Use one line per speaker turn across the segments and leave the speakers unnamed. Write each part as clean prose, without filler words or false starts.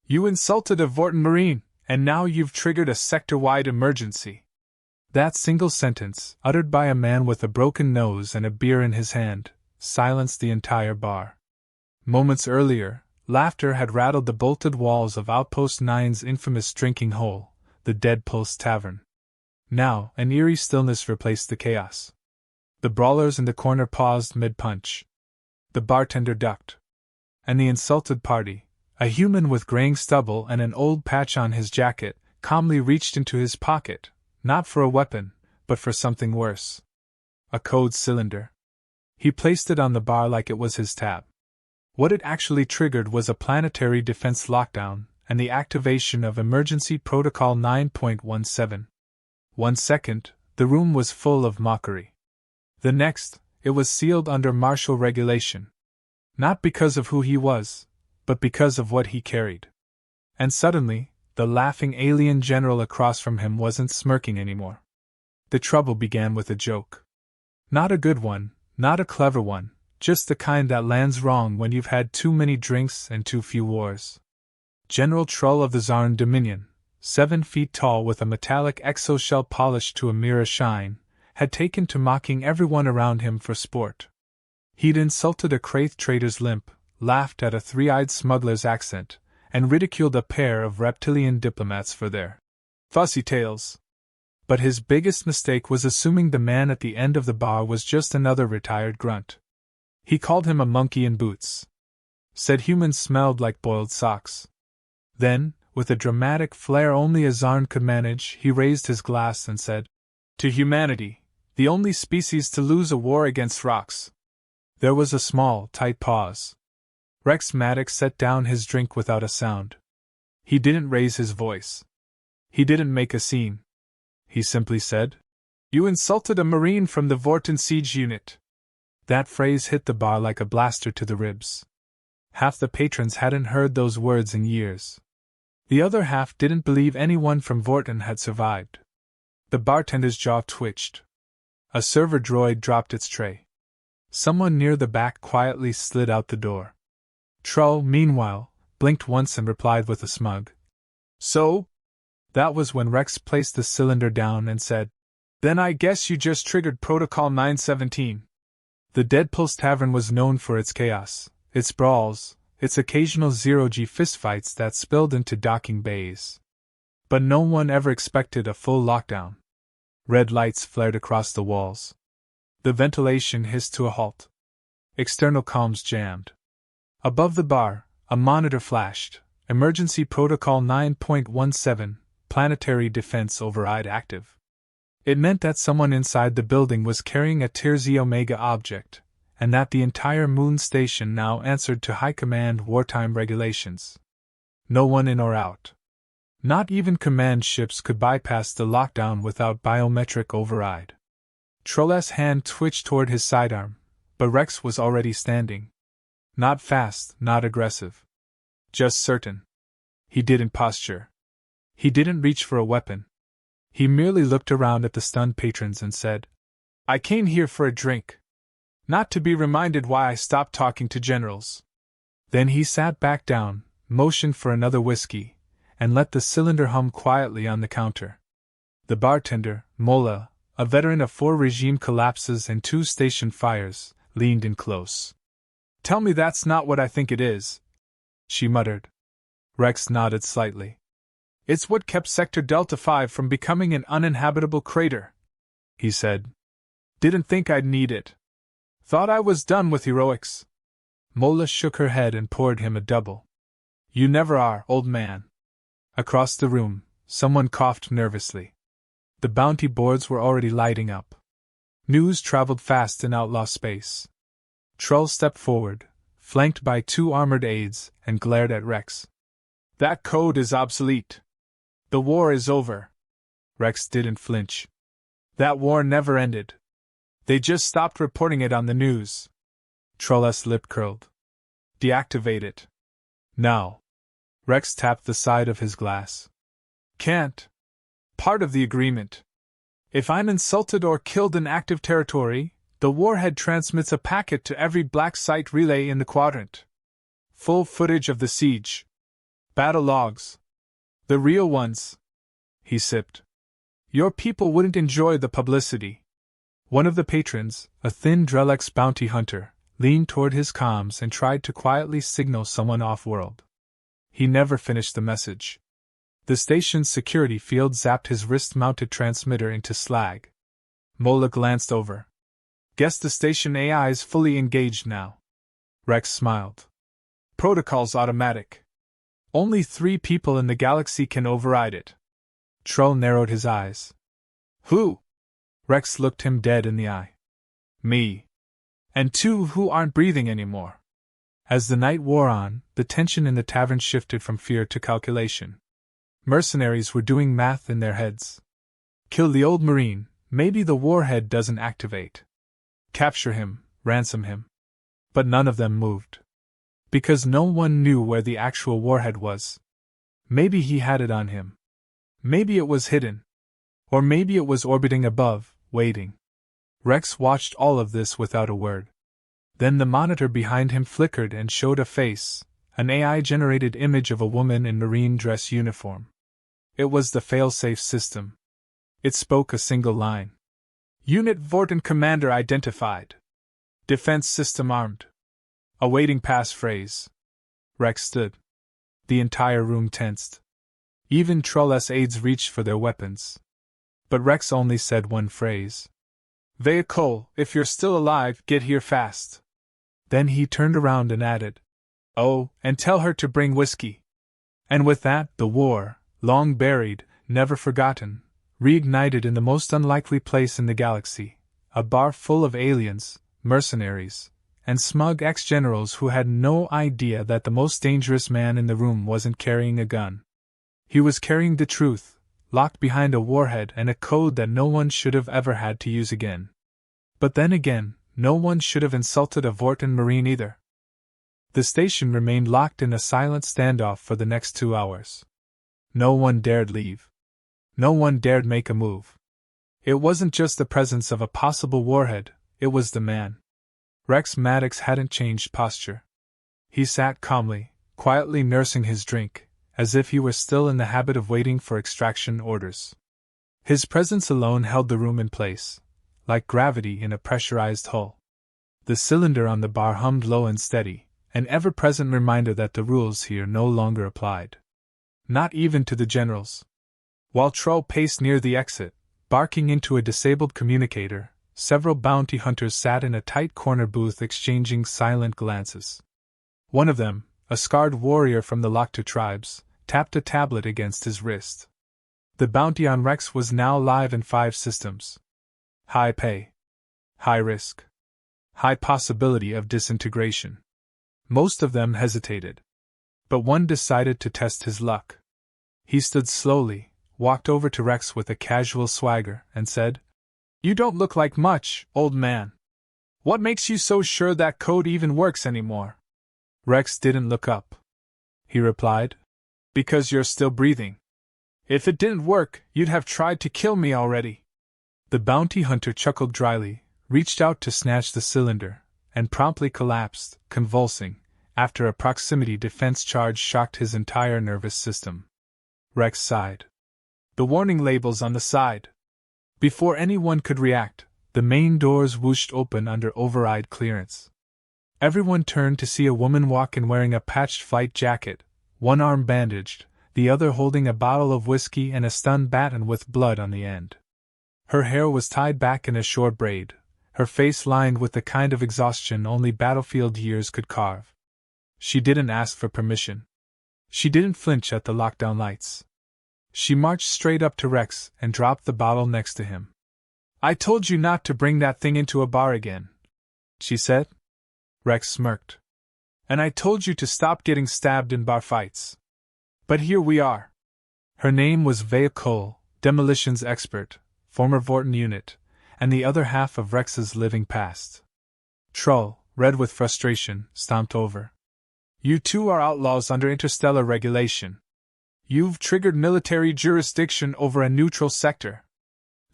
You insulted a Vorten Marine, and now you've triggered a sector-wide emergency. That single sentence, uttered by a man with a broken nose and a beer in his hand, silenced the entire bar. Moments earlier, laughter had rattled the bolted walls of Outpost 9's infamous drinking hole, the Dead Pulse Tavern. Now, an eerie stillness replaced the chaos. The brawlers in the corner paused mid-punch. The bartender ducked. And the insulted party, a human with graying stubble and an old patch on his jacket, calmly reached into his pocket, not for a weapon, but for something worse. A code cylinder. He placed it on the bar like it was his tab. What it actually triggered was a planetary defense lockdown and the activation of Emergency Protocol 9.17. 1 second, the room was full of mockery. The next, it was sealed under martial regulation. Not because of who he was, but because of what he carried. And suddenly, the laughing alien general across from him wasn't smirking anymore. The trouble began with a joke. Not a good one, not a clever one, just the kind that lands wrong when you've had too many drinks and too few wars. General Trull of the Zarn Dominion, 7 feet tall with a metallic exoshell polished to a mirror shine, had taken to mocking everyone around him for sport. He'd insulted a Kraith trader's limp, laughed at a three-eyed smuggler's accent, and ridiculed a pair of reptilian diplomats for their fussy tails. But his biggest mistake was assuming the man at the end of the bar was just another retired grunt. He called him a monkey in boots. Said humans smelled like boiled socks. Then, with a dramatic flair only a Zarn could manage, he raised his glass and said, "To humanity, the only species to lose a war against rocks." There was a small, tight pause. Rex Maddox set down his drink without a sound. He didn't raise his voice. He didn't make a scene. He simply said, "You insulted a Marine from the Vorten Siege Unit." That phrase hit the bar like a blaster to the ribs. Half the patrons hadn't heard those words in years. The other half didn't believe anyone from Vorten had survived. The bartender's jaw twitched. A server droid dropped its tray. Someone near the back quietly slid out the door. Trull, meanwhile, blinked once and replied with a smug, "So?" That was when Rex placed the cylinder down and said, "Then I guess you just triggered Protocol 917. The Dead Pulse Tavern was known for its chaos, its brawls, its occasional zero-G fistfights that spilled into docking bays. But no one ever expected a full lockdown. Red lights flared across the walls. The ventilation hissed to a halt. External comms jammed. Above the bar, a monitor flashed, Emergency Protocol 9.17, Planetary Defense Override active. It meant that someone inside the building was carrying a Tier Z Omega object, and that the entire moon station now answered to High Command wartime regulations. No one in or out. Not even command ships could bypass the lockdown without biometric override. Trull's hand twitched toward his sidearm, but Rex was already standing. Not fast, not aggressive. Just certain. He didn't posture. He didn't reach for a weapon. He merely looked around at the stunned patrons and said, "I came here for a drink. Not to be reminded why I stopped talking to generals." Then he sat back down, motioned for another whiskey, and let the cylinder hum quietly on the counter. The bartender, Mola, a veteran of 4 regime collapses and 2 station fires, leaned in close. "Tell me that's not what I think it is," she muttered. Rex nodded slightly. "It's what kept Sector Delta 5 from becoming an uninhabitable crater," he said. "Didn't think I'd need it. Thought I was done with heroics." Mola shook her head and poured him a double. "You never are, old man." Across the room, someone coughed nervously. The bounty boards were already lighting up. News traveled fast in outlaw space. Trull stepped forward, flanked by 2 armored aides, and glared at Rex. "That code is obsolete. The war is over." Rex didn't flinch. "That war never ended. They just stopped reporting it on the news." Trull's lip curled. "Deactivate it. Now." Rex tapped the side of his glass. "Can't. Part of the agreement. If I'm insulted or killed in active territory, the warhead transmits a packet to every black site relay in the quadrant. Full footage of the siege. Battle logs. The real ones. He sipped. Your people wouldn't enjoy the publicity. One of the patrons, a thin Relentless bounty hunter, leaned toward his comms and tried to quietly signal someone off-world. He never finished the message. The station's security field zapped his wrist-mounted transmitter into slag. Mola glanced over. Guess the station AI's fully engaged now. Rex smiled. Protocol's automatic. Only 3 people in the galaxy can override it. Trull narrowed his eyes. Who? Rex looked him dead in the eye. Me. And 2 who aren't breathing anymore. As the night wore on, the tension in the tavern shifted from fear to calculation. Mercenaries were doing math in their heads. Kill the old Marine, maybe the warhead doesn't activate. Capture him, ransom him. But none of them moved. Because no one knew where the actual warhead was. Maybe he had it on him. Maybe it was hidden. Or maybe it was orbiting above, waiting. Rex watched all of this without a word. Then the monitor behind him flickered and showed a face, an AI-generated image of a woman in marine dress uniform. It was the failsafe system. It spoke a single line. Unit Vorten Commander identified. Defense system armed. Awaiting passphrase. Rex stood. The entire room tensed. Even Trull's aides reached for their weapons. But Rex only said one phrase. Veia Cole, if you're still alive, get here fast. Then he turned around and added, oh, and tell her to bring whiskey. And with that, the war, long buried, never forgotten, reignited in the most unlikely place in the galaxy, a bar full of aliens, mercenaries, and smug ex-generals who had no idea that the most dangerous man in the room wasn't carrying a gun. He was carrying the truth, locked behind a warhead and a code that no one should have ever had to use again. But then again, no one should have insulted a Vorten Marine either. The station remained locked in a silent standoff for the next 2 hours. No one dared leave. No one dared make a move. It wasn't just the presence of a possible warhead, it was the man. Rex Maddox hadn't changed posture. He sat calmly, quietly nursing his drink, as if he were still in the habit of waiting for extraction orders. His presence alone held the room in place, like gravity in a pressurized hull. The cylinder on the bar hummed low and steady, an ever-present reminder that the rules here no longer applied. Not even to the generals. While Trull paced near the exit, barking into a disabled communicator, several bounty hunters sat in a tight corner booth exchanging silent glances. One of them, a scarred warrior from the Loctu tribes, tapped a tablet against his wrist. The bounty on Rex was now live in 5 systems. High pay. High risk. High possibility of disintegration. Most of them hesitated. But one decided to test his luck. He stood slowly, walked over to Rex with a casual swagger, and said, You don't look like much, old man. What makes you so sure that code even works anymore? Rex didn't look up. He replied, Because you're still breathing. If it didn't work, you'd have tried to kill me already. The bounty hunter chuckled dryly, reached out to snatch the cylinder, and promptly collapsed, convulsing, after a proximity defense charge shocked his entire nervous system. Rex sighed. The warning labels on the side. Before anyone could react, the main doors whooshed open under override clearance. Everyone turned to see a woman walk in wearing a patched flight jacket, one arm bandaged, the other holding a bottle of whiskey and a stun baton with blood on the end. Her hair was tied back in a short braid, her face lined with the kind of exhaustion only battlefield years could carve. She didn't ask for permission. She didn't flinch at the lockdown lights. She marched straight up to Rex and dropped the bottle next to him. I told you not to bring that thing into a bar again, she said. Rex smirked. And I told you to stop getting stabbed in bar fights. But here we are. Her name was Veia Cole, demolitions expert, former Vorten unit, and the other half of Rex's living past. Trull, red with frustration, stomped over. You two are outlaws under interstellar regulation. You've triggered military jurisdiction over a neutral sector.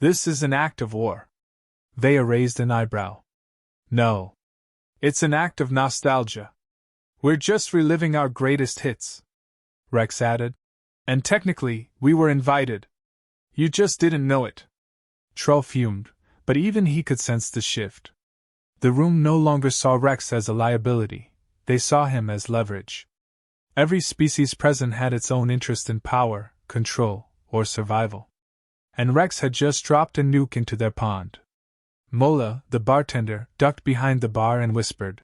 This is an act of war. Veia raised an eyebrow. No. It's an act of nostalgia. We're just reliving our greatest hits. Rex added. And technically, we were invited. You just didn't know it. Trull fumed, but even he could sense the shift. The room no longer saw Rex as a liability, they saw him as leverage. Every species present had its own interest in power, control, or survival. And Rex had just dropped a nuke into their pond. Mola, the bartender, ducked behind the bar and whispered,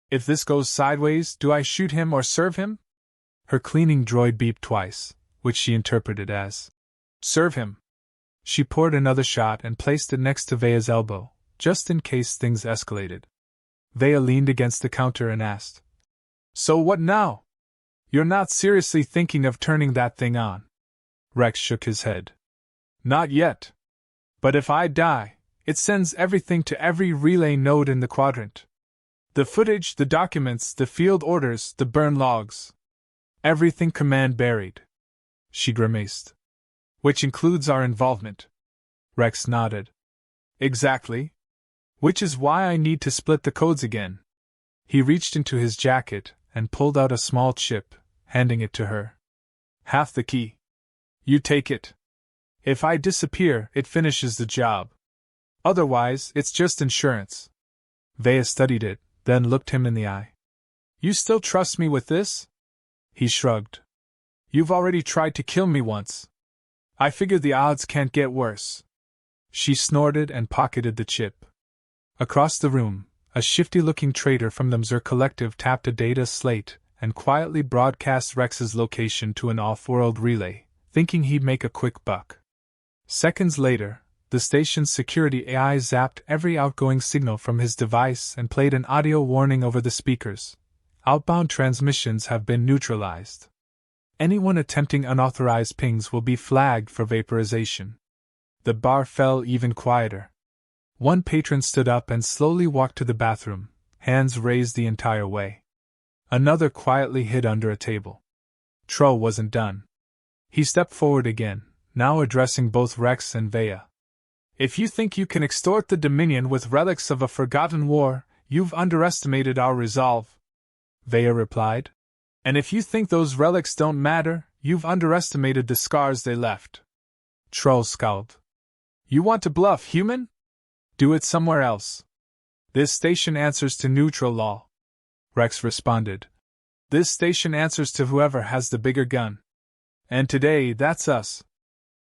"If this goes sideways, do I shoot him or serve him?" Her cleaning droid beeped twice, which she interpreted as, "Serve him." She poured another shot and placed it next to Veia's elbow, just in case things escalated. Veia leaned against the counter and asked, "So what now? You're not seriously thinking of turning that thing on?" Rex shook his head. "Not yet. But if I die, it sends everything to every relay node in the quadrant. The footage, the documents, the field orders, the burn logs. Everything command buried." She grimaced. "Which includes our involvement." Rex nodded. "Exactly. Which is why I need to split the codes again." He reached into his jacket and pulled out a small chip, handing it to her. "Half the key. You take it. If I disappear, it finishes the job. Otherwise, it's just insurance." Veia studied it, then looked him in the eye. "You still trust me with this?" He shrugged. "You've already tried to kill me once. I figure the odds can't get worse." She snorted and pocketed the chip. Across the room, a shifty-looking traitor from the Mzur Collective tapped a data slate and quietly broadcast Rex's location to an off-world relay, thinking he'd make a quick buck. Seconds later, the station's security AI zapped every outgoing signal from his device and played an audio warning over the speakers. "Outbound transmissions have been neutralized. Anyone attempting unauthorized pings will be flagged for vaporization." The bar fell even quieter. One patron stood up and slowly walked to the bathroom, hands raised the entire way. Another quietly hid under a table. Trull wasn't done. He stepped forward again, now addressing both Rex and Veia. "If you think you can extort the Dominion with relics of a forgotten war, you've underestimated our resolve," Veia replied. "And if you think those relics don't matter, you've underestimated the scars they left." Trull scowled. "You want to bluff, human? Do it somewhere else. This station answers to neutral law." Rex responded. "This station answers to whoever has the bigger gun. And today, that's us."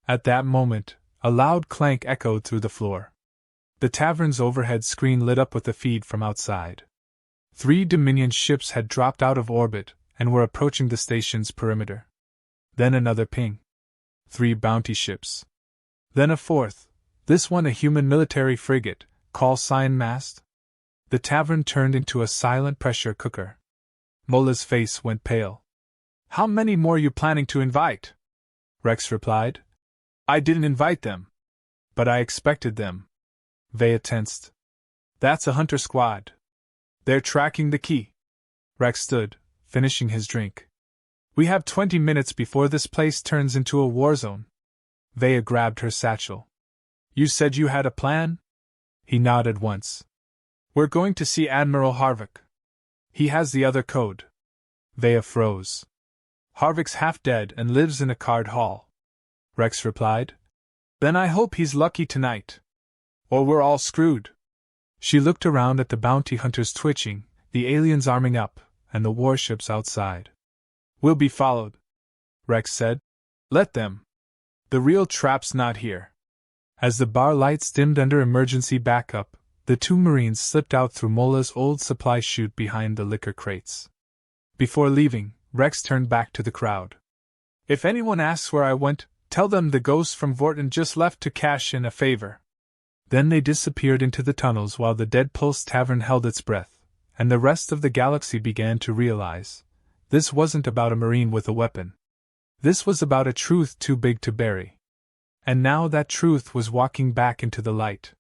At that moment, a loud clank echoed through the floor. The tavern's overhead screen lit up with the feed from outside. 3 Dominion ships had dropped out of orbit and were approaching the station's perimeter. Then another ping. 3 bounty ships. Then a fourth, this one a human military frigate, call sign mast. The tavern turned into a silent pressure cooker. Mola's face went pale. "How many more you planning to invite?" Rex replied. "I didn't invite them. But I expected them." Veia tensed. "That's a hunter squad. They're tracking the key." Rex stood, finishing his drink. "We have 20 minutes before this place turns into a war zone." Veia grabbed her satchel. "You said you had a plan?" He nodded once. "We're going to see Admiral Harvick. He has the other code." Veia froze. "Harvick's half dead and lives in a card hall," Rex replied. "Then I hope he's lucky tonight. Or we're all screwed." She looked around at the bounty hunters twitching, the aliens arming up, and the warships outside. "We'll be followed," Rex said. "Let them. The real trap's not here." As the bar lights dimmed under emergency backup, the 2 Marines slipped out through Mola's old supply chute behind the liquor crates. Before leaving, Rex turned back to the crowd. "If anyone asks where I went, tell them the ghost from Vorton just left to cash in a favor." Then they disappeared into the tunnels while the Dead Pulse Tavern held its breath, and the rest of the galaxy began to realize this wasn't about a Marine with a weapon. This was about a truth too big to bury. And now that truth was walking back into the light.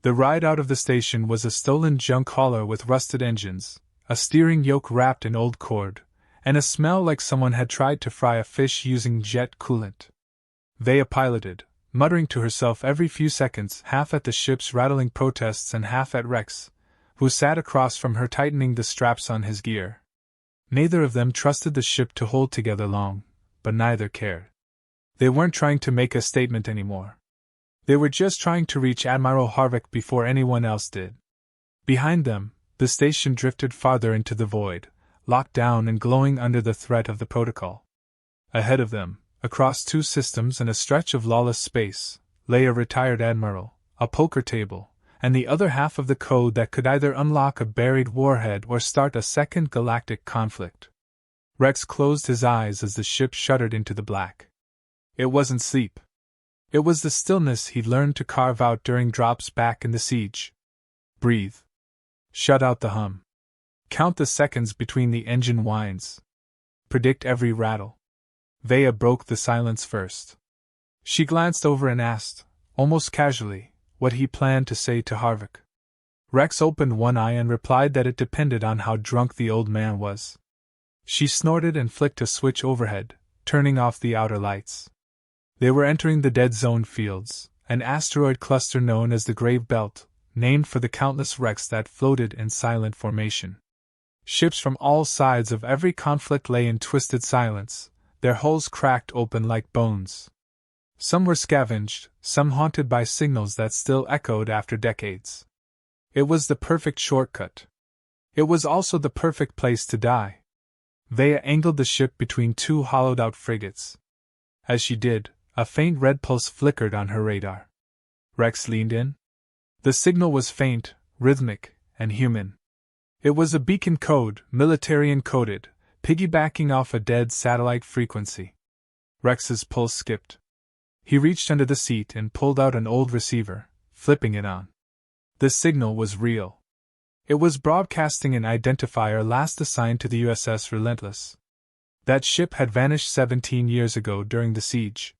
The ride out of the station was a stolen junk hauler with rusted engines, a steering yoke wrapped in old cord, and a smell like someone had tried to fry a fish using jet coolant. Veia piloted, muttering to herself every few seconds, half at the ship's rattling protests and half at Rex, who sat across from her tightening the straps on his gear. Neither of them trusted the ship to hold together long, but neither cared. They weren't trying to make a statement anymore. They were just trying to reach Admiral Harvick before anyone else did. Behind them, the station drifted farther into the void, locked down and glowing under the threat of the protocol. Ahead of them, across two systems and a stretch of lawless space, lay a retired admiral, a poker table, and the other half of the code that could either unlock a buried warhead or start a second galactic conflict. Rex closed his eyes as the ship shuddered into the black. It wasn't sleep. It was the stillness he'd learned to carve out during drops back in the siege. Breathe. Shut out the hum. Count the seconds between the engine whines. Predict every rattle. Veia broke the silence first. She glanced over and asked, almost casually, what he planned to say to Harvick. Rex opened one eye and replied that it depended on how drunk the old man was. She snorted and flicked a switch overhead, turning off the outer lights. They were entering the Dead Zone fields, an asteroid cluster known as the Grave Belt, named for the countless wrecks that floated in silent formation. Ships from all sides of every conflict lay in twisted silence, their hulls cracked open like bones. Some were scavenged, some haunted by signals that still echoed after decades. It was the perfect shortcut. It was also the perfect place to die. Veia angled the ship between two hollowed-out frigates. As she did, a faint red pulse flickered on her radar. Rex leaned in. The signal was faint, rhythmic, and human. It was a beacon code, military encoded, piggybacking off a dead satellite frequency. Rex's pulse skipped. He reached under the seat and pulled out an old receiver, flipping it on. The signal was real. It was broadcasting an identifier last assigned to the USS Relentless. That ship had vanished 17 years ago during the siege.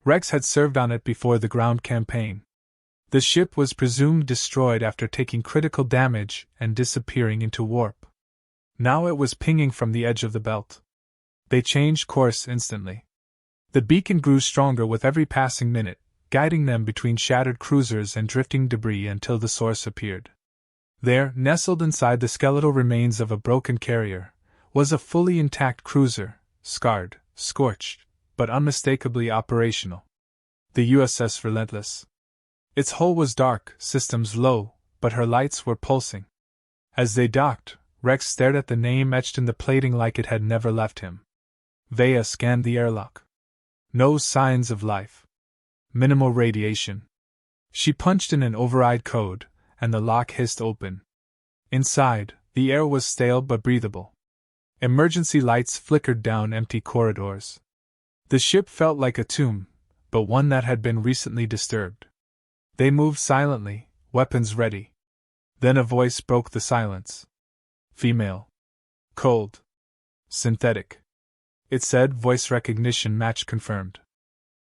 Rex had served on it before the ground campaign. The ship was presumed destroyed after taking critical damage and disappearing into warp. Now it was pinging from the edge of the belt. They changed course instantly. The beacon grew stronger with every passing minute, guiding them between shattered cruisers and drifting debris until the source appeared. There, nestled inside the skeletal remains of a broken carrier, was a fully intact cruiser, scarred, scorched, but unmistakably operational. The USS Relentless. Its hull was dark, systems low, but her lights were pulsing. As they docked, Rex stared at the name etched in the plating like it had never left him. Veia scanned the airlock. No signs of life. Minimal radiation. She punched in an override code, and the lock hissed open. Inside, the air was stale but breathable. Emergency lights flickered down empty corridors. The ship felt like a tomb, but one that had been recently disturbed. They moved silently, weapons ready. Then a voice broke the silence. Female. Cold. Synthetic. It said, voice recognition match confirmed.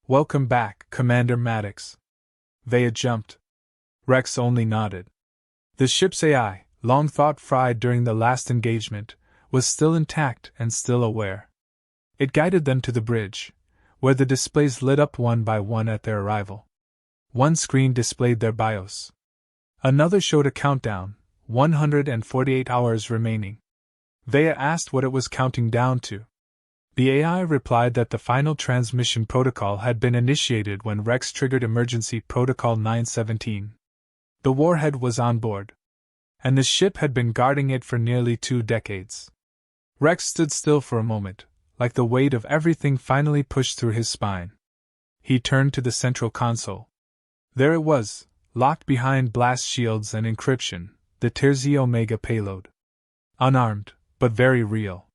Welcome back, Commander Maddox. Veia jumped. Rex only nodded. The ship's AI, long thought fried during the last engagement, was still intact and still aware. It guided them to the bridge, where the displays lit up one by one at their arrival. One screen displayed their BIOS. Another showed a countdown, 148 hours remaining. Veia asked what it was counting down to. The AI replied that the final transmission protocol had been initiated when Rex triggered Emergency Protocol 917. The warhead was on board, and the ship had been guarding it for nearly 2 decades. Rex stood still for a moment, like the weight of everything finally pushed through his spine. He turned to the central console. There it was, locked behind blast shields and encryption, the Terzi Omega payload. Unarmed, but very real.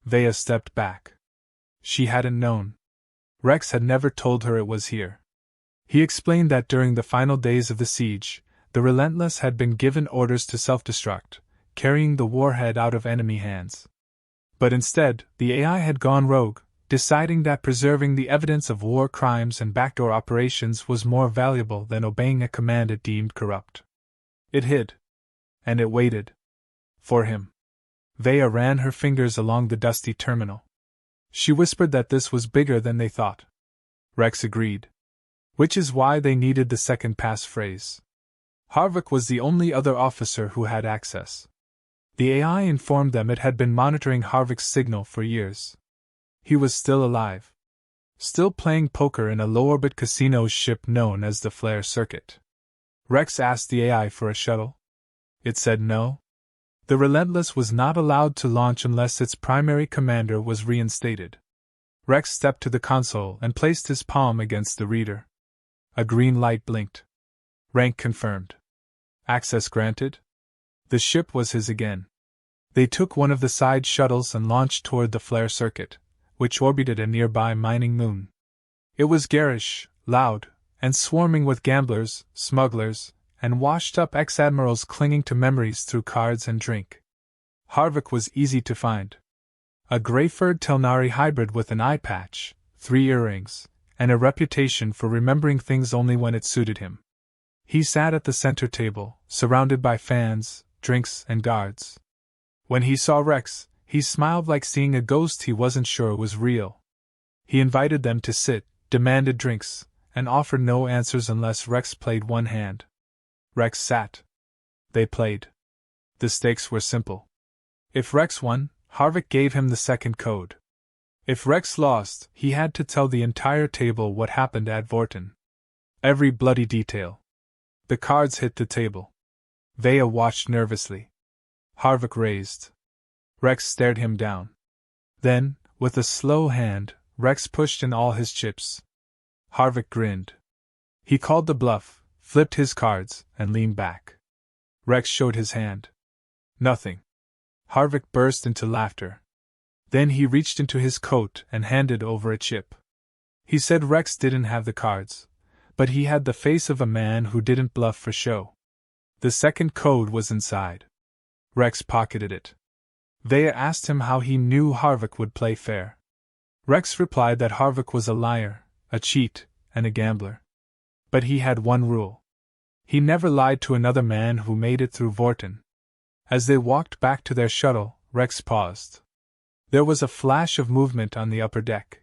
Veia stepped back. She hadn't known. Rex had never told her it was here. He explained that during the final days of the siege, the Relentless had been given orders to self-destruct, carrying the warhead out of enemy hands. But instead, the AI had gone rogue, deciding that preserving the evidence of war crimes and backdoor operations was more valuable than obeying a command it deemed corrupt. It hid. And it waited. For him. Veia ran her fingers along the dusty terminal. She whispered that this was bigger than they thought. Rex agreed. Which is why they needed the second passphrase. Harvick was the only other officer who had access. The AI informed them it had been monitoring Harvick's signal for years. He was still alive. Still playing poker in a low-orbit casino ship known as the Flare Circuit. Rex asked the AI for a shuttle. It said no. The Relentless was not allowed to launch unless its primary commander was reinstated. Rex stepped to the console and placed his palm against the reader. A green light blinked. Rank confirmed. Access granted? The ship was his again. They took one of the side shuttles and launched toward the Flare Circuit, which orbited a nearby mining moon. It was garish, loud, and swarming with gamblers, smugglers, and washed-up ex-admirals clinging to memories through cards and drink. Harvick was easy to find. A gray-furred Telnari hybrid with an eye patch, 3 earrings, and a reputation for remembering things only when it suited him. He sat at the center table, surrounded by fans, drinks, and guards. When he saw Rex, he smiled like seeing a ghost he wasn't sure was real. He invited them to sit, demanded drinks, and offered no answers unless Rex played one hand. Rex sat. They played. The stakes were simple. If Rex won, Harvick gave him the second code. If Rex lost, he had to tell the entire table what happened at Vorten. Every bloody detail. The cards hit the table. Veia watched nervously. Harvick raised. Rex stared him down. Then, with a slow hand, Rex pushed in all his chips. Harvick grinned. He called the bluff, flipped his cards, and leaned back. Rex showed his hand. Nothing. Harvick burst into laughter. Then he reached into his coat and handed over a chip. He said Rex didn't have the cards, but he had the face of a man who didn't bluff for show. The second code was inside. Rex pocketed it. Veia asked him how he knew Harvick would play fair. Rex replied that Harvick was a liar, a cheat, and a gambler. But he had one rule. He never lied to another man who made it through Vorten. As they walked back to their shuttle, Rex paused. There was a flash of movement on the upper deck.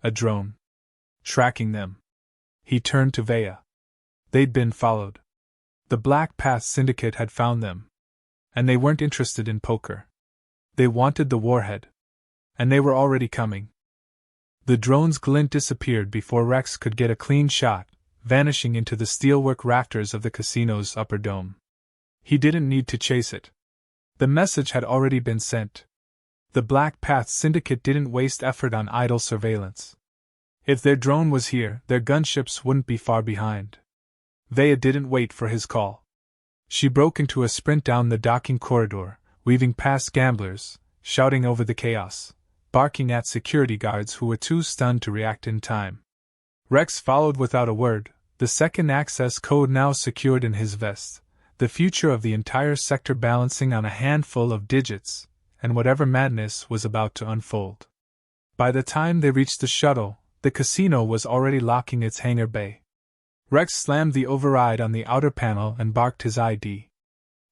A drone. Tracking them. He turned to Veia. They'd been followed. The Black Path Syndicate had found them. And they weren't interested in poker. They wanted the warhead. And they were already coming. The drone's glint disappeared before Rex could get a clean shot, vanishing into the steelwork rafters of the casino's upper dome. He didn't need to chase it. The message had already been sent. The Black Path Syndicate didn't waste effort on idle surveillance. If their drone was here, their gunships wouldn't be far behind. Veia didn't wait for his call. She broke into a sprint down the docking corridor, weaving past gamblers, shouting over the chaos, barking at security guards who were too stunned to react in time. Rex followed without a word, the second access code now secured in his vest, the future of the entire sector balancing on a handful of digits, and whatever madness was about to unfold. By the time they reached the shuttle, the casino was already locking its hangar bay. Rex slammed the override on the outer panel and barked his ID.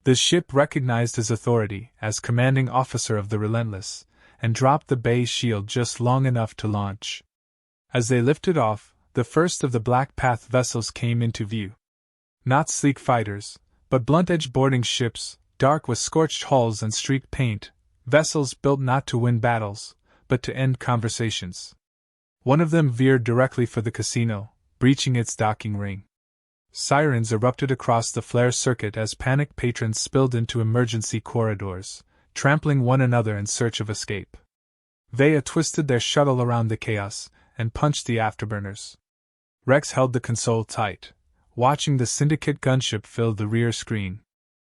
The ship recognized his authority as commanding officer of the Relentless, and dropped the bay shield just long enough to launch. As they lifted off, the first of the Black Path vessels came into view. Not sleek fighters, but blunt-edged boarding ships, dark with scorched hulls and streaked paint, vessels built not to win battles, but to end conversations. One of them veered directly for the casino, breaching its docking ring. Sirens erupted across the Flare Circuit as panicked patrons spilled into emergency corridors, trampling one another in search of escape. Veia twisted their shuttle around the chaos and punched the afterburners. Rex held the console tight, watching the Syndicate gunship fill the rear screen.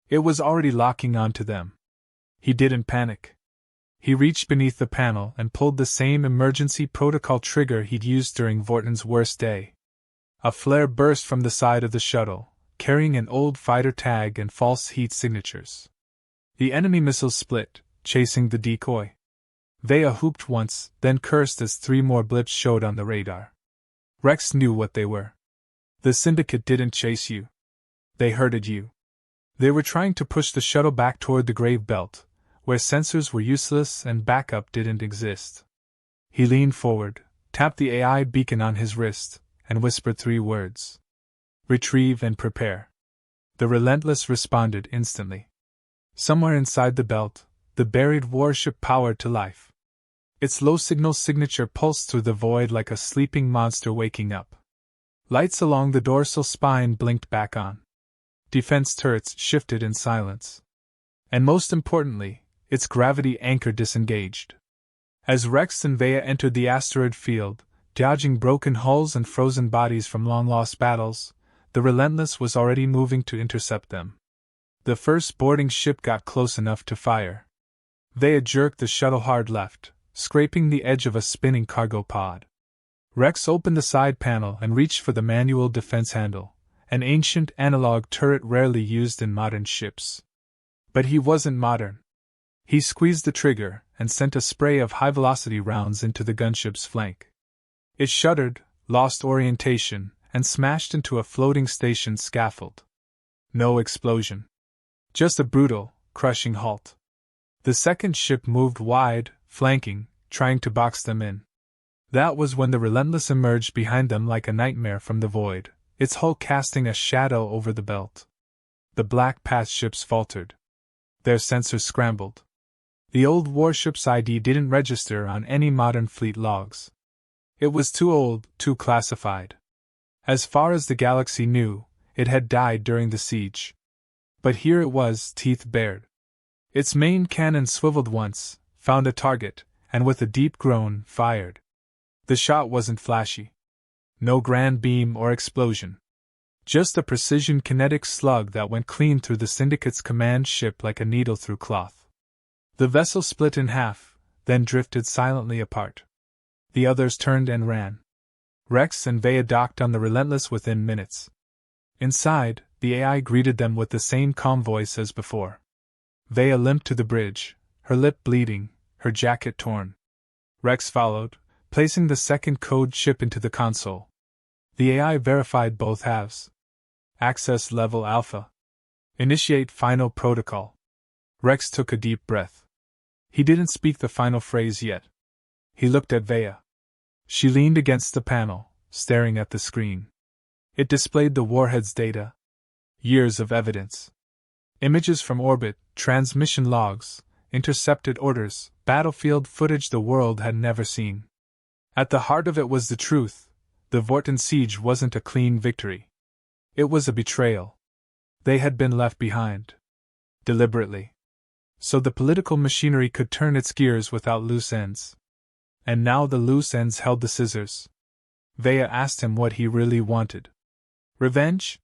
It was already locking onto them. He didn't panic. He reached beneath the panel and pulled the same emergency protocol trigger he'd used during Vorten's worst day. A flare burst from the side of the shuttle, carrying an old fighter tag and false heat signatures. The enemy missiles split, chasing the decoy. Veia whooped once, then cursed as 3 more blips showed on the radar. Rex knew what they were. The Syndicate didn't chase you. They herded you. They were trying to push the shuttle back toward the grave belt, where sensors were useless and backup didn't exist. He leaned forward, tapped the AI beacon on his wrist, and whispered 3 words. Retrieve and prepare. The Relentless responded instantly. Somewhere inside the belt, the buried warship powered to life. Its low-signal signature pulsed through the void like a sleeping monster waking up. Lights along the dorsal spine blinked back on. Defense turrets shifted in silence. And most importantly, its gravity anchor disengaged. As Rex and Veia entered the asteroid field, dodging broken hulls and frozen bodies from long-lost battles, the Relentless was already moving to intercept them. The first boarding ship got close enough to fire. Veia jerked the shuttle hard left, scraping the edge of a spinning cargo pod. Rex opened the side panel and reached for the manual defense handle, an ancient analog turret rarely used in modern ships. But he wasn't modern. He squeezed the trigger and sent a spray of high-velocity rounds into the gunship's flank. It shuddered, lost orientation, and smashed into a floating station scaffold. No explosion. Just a brutal, crushing halt. The second ship moved wide, flanking, trying to box them in. That was when the Relentless emerged behind them like a nightmare from the void, its hull casting a shadow over the belt. The Black Path ships faltered. Their sensors scrambled. The old warship's ID didn't register on any modern fleet logs. It was too old, too classified. As far as the galaxy knew, it had died during the siege. But here it was, teeth bared. Its main cannon swiveled once, found a target, and with a deep groan, fired. The shot wasn't flashy. No grand beam or explosion. Just a precision kinetic slug that went clean through the Syndicate's command ship like a needle through cloth. The vessel split in half, then drifted silently apart. The others turned and ran. Rex and Veia docked on the Relentless within minutes. Inside, the AI greeted them with the same calm voice as before. Veia limped to the bridge, her lip bleeding, her jacket torn. Rex followed, placing the second code chip into the console. The AI verified both halves. Access level alpha. Initiate final protocol. Rex took a deep breath. He didn't speak the final phrase yet. He looked at Veia. She leaned against the panel, staring at the screen. It displayed the warhead's data. Years of evidence. Images from orbit, transmission logs, intercepted orders, battlefield footage the world had never seen. At the heart of it was the truth. The Vorten siege wasn't a clean victory. It was a betrayal. They had been left behind. Deliberately. So the political machinery could turn its gears without loose ends. And now the loose ends held the scissors. Veia asked him what he really wanted. Revenge?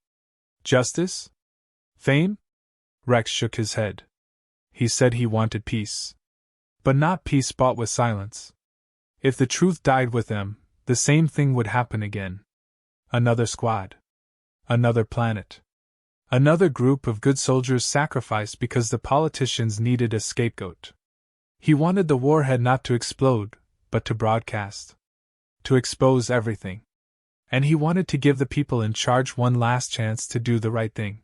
Justice? Fame? Rex shook his head. He said he wanted peace. But not peace bought with silence. If the truth died with them, the same thing would happen again. Another squad. Another planet. Another group of good soldiers sacrificed because the politicians needed a scapegoat. He wanted the warhead not to explode, but to broadcast. To expose everything. And he wanted to give the people in charge one last chance to do the right thing.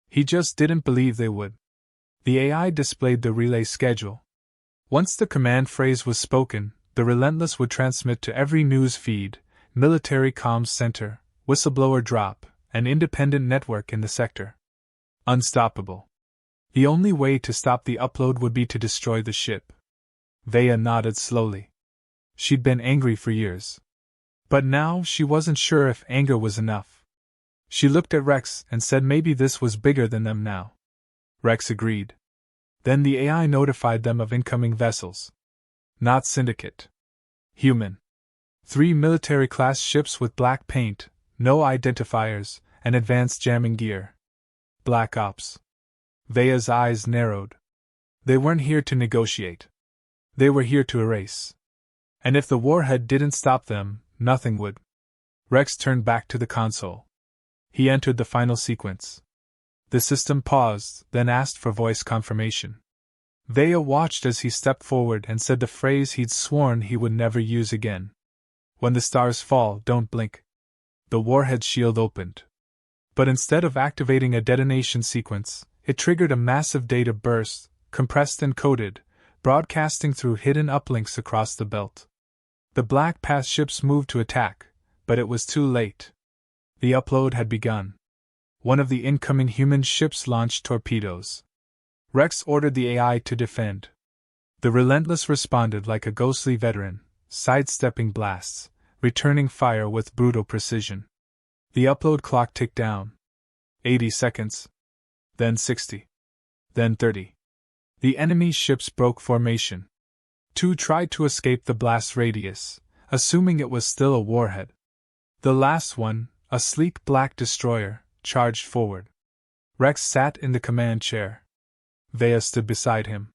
He just didn't believe they would. The AI displayed the relay schedule. Once the command phrase was spoken, the Relentless would transmit to every news feed, military comms center, whistleblower drop, and independent network in the sector. Unstoppable. The only way to stop the upload would be to destroy the ship. Veia nodded slowly. She'd been angry for years. But now she wasn't sure if anger was enough. She looked at Rex and said maybe this was bigger than them now. Rex agreed. Then the AI notified them of incoming vessels. Not syndicate. Human. 3 military-class ships with black paint, no identifiers, and advanced jamming gear. Black Ops. Veia's eyes narrowed. They weren't here to negotiate. They were here to erase. And if the warhead didn't stop them, nothing would. Rex turned back to the console. He entered the final sequence. The system paused, then asked for voice confirmation. Veia watched as he stepped forward and said the phrase he'd sworn he would never use again. When the stars fall, don't blink. The warhead shield opened. But instead of activating a detonation sequence, it triggered a massive data burst, compressed and coded, broadcasting through hidden uplinks across the belt. The Black Path ships moved to attack, but it was too late. The upload had begun. One of the incoming human ships launched torpedoes. Rex ordered the AI to defend. The Relentless responded like a ghostly veteran, sidestepping blasts, returning fire with brutal precision. The upload clock ticked down. 80 seconds. Then 60. Then 30. The enemy ships broke formation. 2 tried to escape the blast radius, assuming it was still a warhead. The last one, a sleek black destroyer, charged forward. Rex sat in the command chair. Veia stood beside him.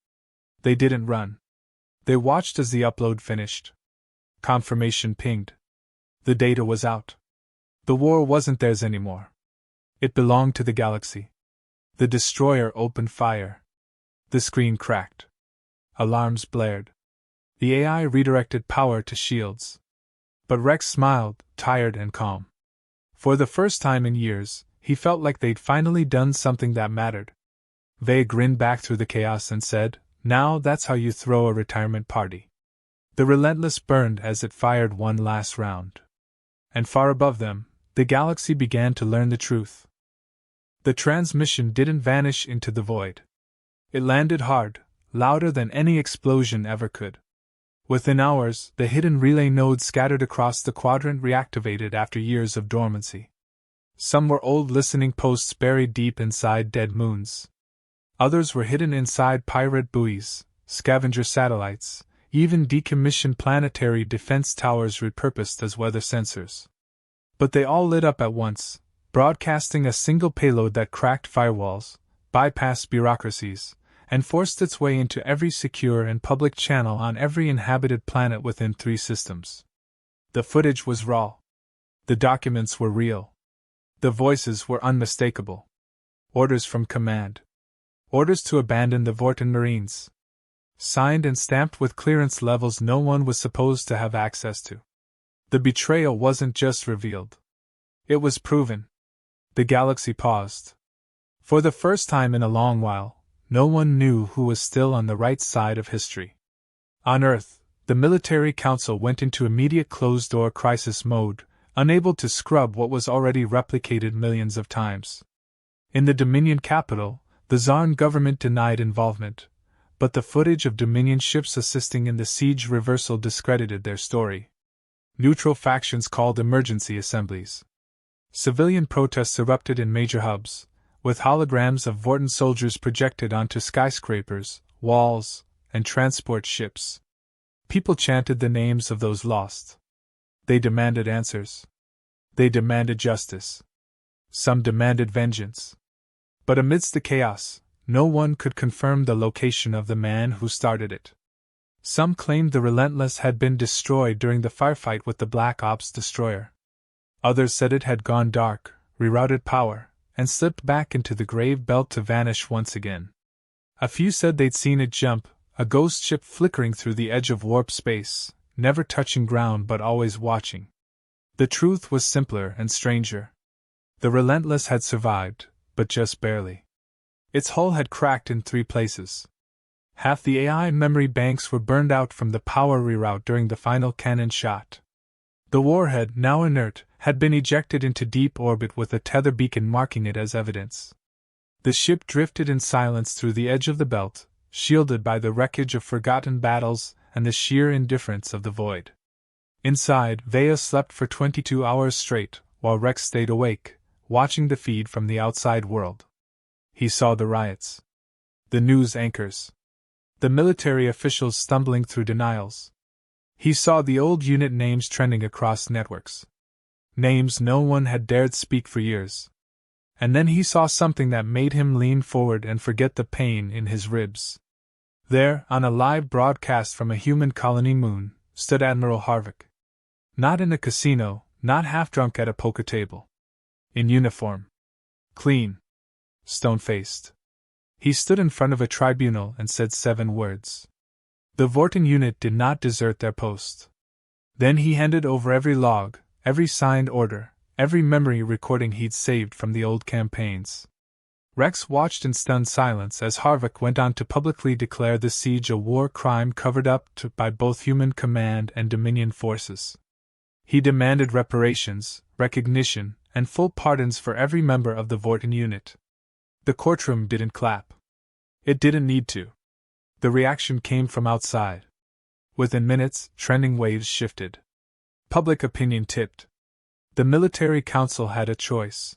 They didn't run. They watched as the upload finished. Confirmation pinged. The data was out. The war wasn't theirs anymore. It belonged to the galaxy. The destroyer opened fire. The screen cracked. Alarms blared. The AI redirected power to shields. But Rex smiled, tired and calm. For the first time in years, he felt like they'd finally done something that mattered. Veia grinned back through the chaos and said, "Now that's how you throw a retirement party." The Relentless burned as it fired one last round. And far above them, the galaxy began to learn the truth. The transmission didn't vanish into the void. It landed hard, louder than any explosion ever could. Within hours, the hidden relay nodes scattered across the quadrant reactivated after years of dormancy. Some were old listening posts buried deep inside dead moons. Others were hidden inside pirate buoys, scavenger satellites, even decommissioned planetary defense towers repurposed as weather sensors. But they all lit up at once, broadcasting a single payload that cracked firewalls, bypassed bureaucracies, and forced its way into every secure and public channel on every inhabited planet within 3 systems. The footage was raw. The documents were real. The voices were unmistakable. Orders from command. Orders to abandon the Vorten Marines. Signed and stamped with clearance levels no one was supposed to have access to. The betrayal wasn't just revealed. It was proven. The galaxy paused. For the first time in a long while, no one knew who was still on the right side of history. On Earth, the military council went into immediate closed-door crisis mode, unable to scrub what was already replicated millions of times. In the Dominion capital, the Zarn government denied involvement, but the footage of Dominion ships assisting in the siege reversal discredited their story. Neutral factions called emergency assemblies. Civilian protests erupted in major hubs, with holograms of Vorten soldiers projected onto skyscrapers, walls, and transport ships. People chanted the names of those lost. They demanded answers. They demanded justice. Some demanded vengeance. But amidst the chaos, no one could confirm the location of the man who started it. Some claimed the Relentless had been destroyed during the firefight with the Black Ops destroyer. Others said it had gone dark, rerouted power, and slipped back into the grave belt to vanish once again. A few said they'd seen it jump, a ghost ship flickering through the edge of warp space, never touching ground but always watching. The truth was simpler and stranger. The Relentless had survived, but just barely. Its hull had cracked in 3 places. Half the AI memory banks were burned out from the power reroute during the final cannon shot. The warhead, now inert, had been ejected into deep orbit with a tether beacon marking it as evidence. The ship drifted in silence through the edge of the belt, shielded by the wreckage of forgotten battles and the sheer indifference of the void. Inside, Veia slept for 22 hours straight, while Rex stayed awake, watching the feed from the outside world. He saw the riots. The news anchors. The military officials stumbling through denials. He saw the old unit names trending across networks. Names no one had dared speak for years. And then he saw something that made him lean forward and forget the pain in his ribs. There, on a live broadcast from a human colony moon, stood Admiral Harvick. Not in a casino, not half-drunk at a poker table. In uniform. Clean. Stone-faced. He stood in front of a tribunal and said 7 words. The Vorten unit did not desert their post. Then he handed over every log, every signed order, every memory recording he'd saved from the old campaigns. Rex watched in stunned silence as Harvick went on to publicly declare the siege a war crime covered up by both human command and Dominion forces. He demanded reparations, recognition, and full pardons for every member of the Vorten unit. The courtroom didn't clap. It didn't need to. The reaction came from outside. Within minutes, trending waves shifted. Public opinion tipped. The military council had a choice.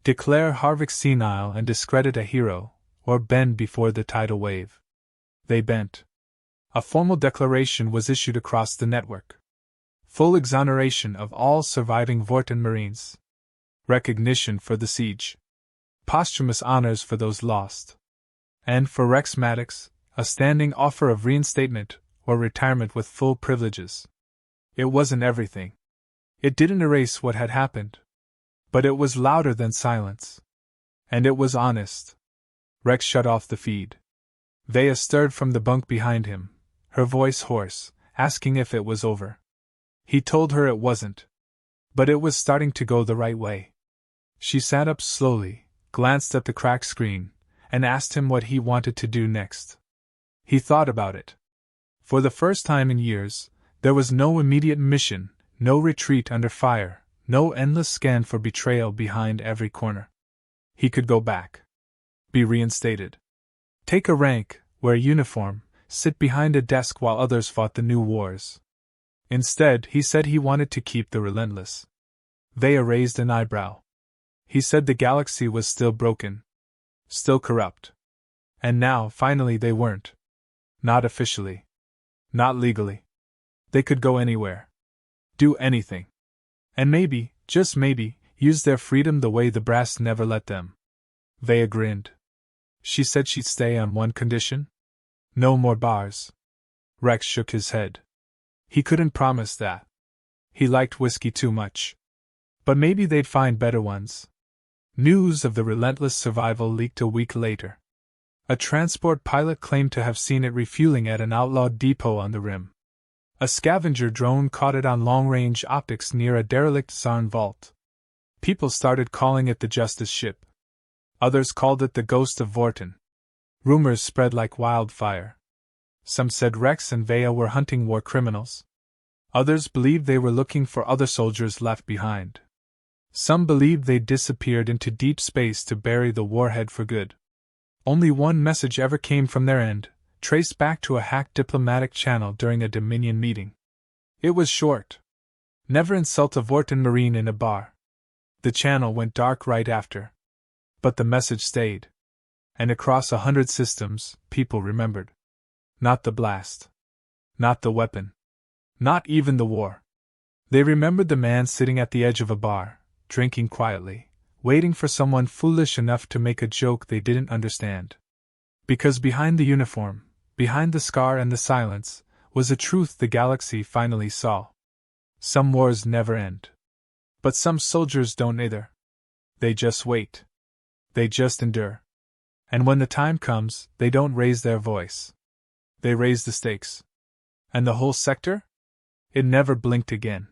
Declare Harvick senile and discredit a hero, or bend before the tidal wave. They bent. A formal declaration was issued across the network. Full exoneration of all surviving Vorten Marines. Recognition for the siege. Posthumous honors for those lost. And for Rex Maddox, a standing offer of reinstatement or retirement with full privileges. It wasn't everything. It didn't erase what had happened. But it was louder than silence. And it was honest. Rex shut off the feed. Veia stirred from the bunk behind him, her voice hoarse, asking if it was over. He told her it wasn't. But it was starting to go the right way. She sat up slowly, glanced at the cracked screen, and asked him what he wanted to do next. He thought about it. For the first time in years, there was no immediate mission, no retreat under fire, no endless scan for betrayal behind every corner. He could go back. Be reinstated. Take a rank, wear a uniform, sit behind a desk while others fought the new wars. Instead, he said he wanted to keep the Relentless. Veia raised an eyebrow. He said the galaxy was still broken. Still corrupt. And now, finally, they weren't. Not officially. Not legally. They could go anywhere. Do anything. And maybe, just maybe, use their freedom the way the brass never let them. Veia grinned. She said she'd stay on one condition? No more bars. Rex shook his head. He couldn't promise that. He liked whiskey too much. But maybe they'd find better ones. News of the Relentless survival leaked a week later. A transport pilot claimed to have seen it refueling at an outlawed depot on the rim. A scavenger drone caught it on long-range optics near a derelict Zarn vault. People started calling it the Justice Ship. Others called it the Ghost of Vorten. Rumors spread like wildfire. Some said Rex and Veia were hunting war criminals. Others believed they were looking for other soldiers left behind. Some believed they'd disappeared into deep space to bury the warhead for good. Only one message ever came from their end, traced back to a hacked diplomatic channel during a Dominion meeting. It was short. Never insult a Vorten Marine in a bar. The channel went dark right after. But the message stayed. And across 100 systems, people remembered. Not the blast. Not the weapon. Not even the war. They remembered the man sitting at the edge of a bar, drinking quietly, waiting for someone foolish enough to make a joke they didn't understand. Because behind the uniform, behind the scar and the silence, was a truth the galaxy finally saw. Some wars never end. But some soldiers don't either. They just wait. They just endure. And when the time comes, they don't raise their voice. They raise the stakes. And the whole sector? It never blinked again.